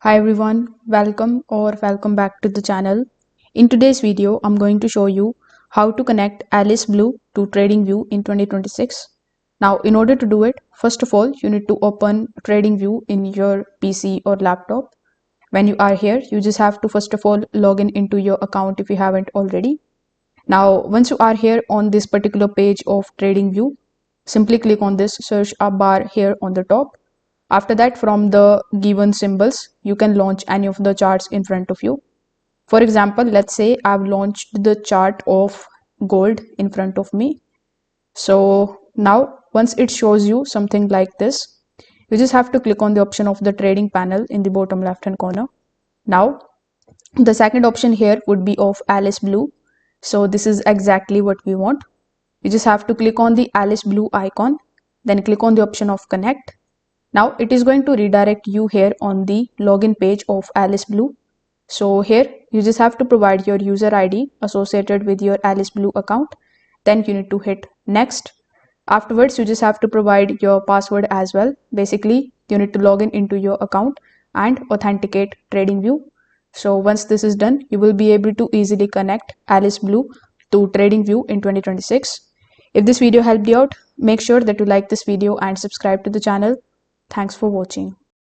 Hi everyone, welcome back to the channel. In today's video, I'm going to show you how to connect Alice Blue to TradingView in 2026. Now, in order to do it, first of all, you need to open TradingView in your PC or laptop. When you are here, you just have to first of all log in into your account if you haven't already. Now, once you are here on this particular page of TradingView, simply click on this search bar here on the top. After that, from the given symbols, you can launch any of the charts in front of you. For example, let's say I've launched the chart of gold in front of me. So now once it shows you something like this, you just have to click on the option of the trading panel in the bottom left hand corner. Now the second option here would be of Alice Blue. So this is exactly what we want. You just have to click on the Alice Blue icon, then click on the option of connect. Now it is going to redirect you here on the login page of Alice Blue. So here you just have to provide your user ID associated with your Alice Blue account. Then you need to hit next. Afterwards, you just have to provide your password as well. Basically, you need to log in into your account and authenticate TradingView. So once this is done, you will be able to easily connect Alice Blue to TradingView in 2026. If this video helped you out, make sure that you like this video and subscribe to the channel. Thanks for watching.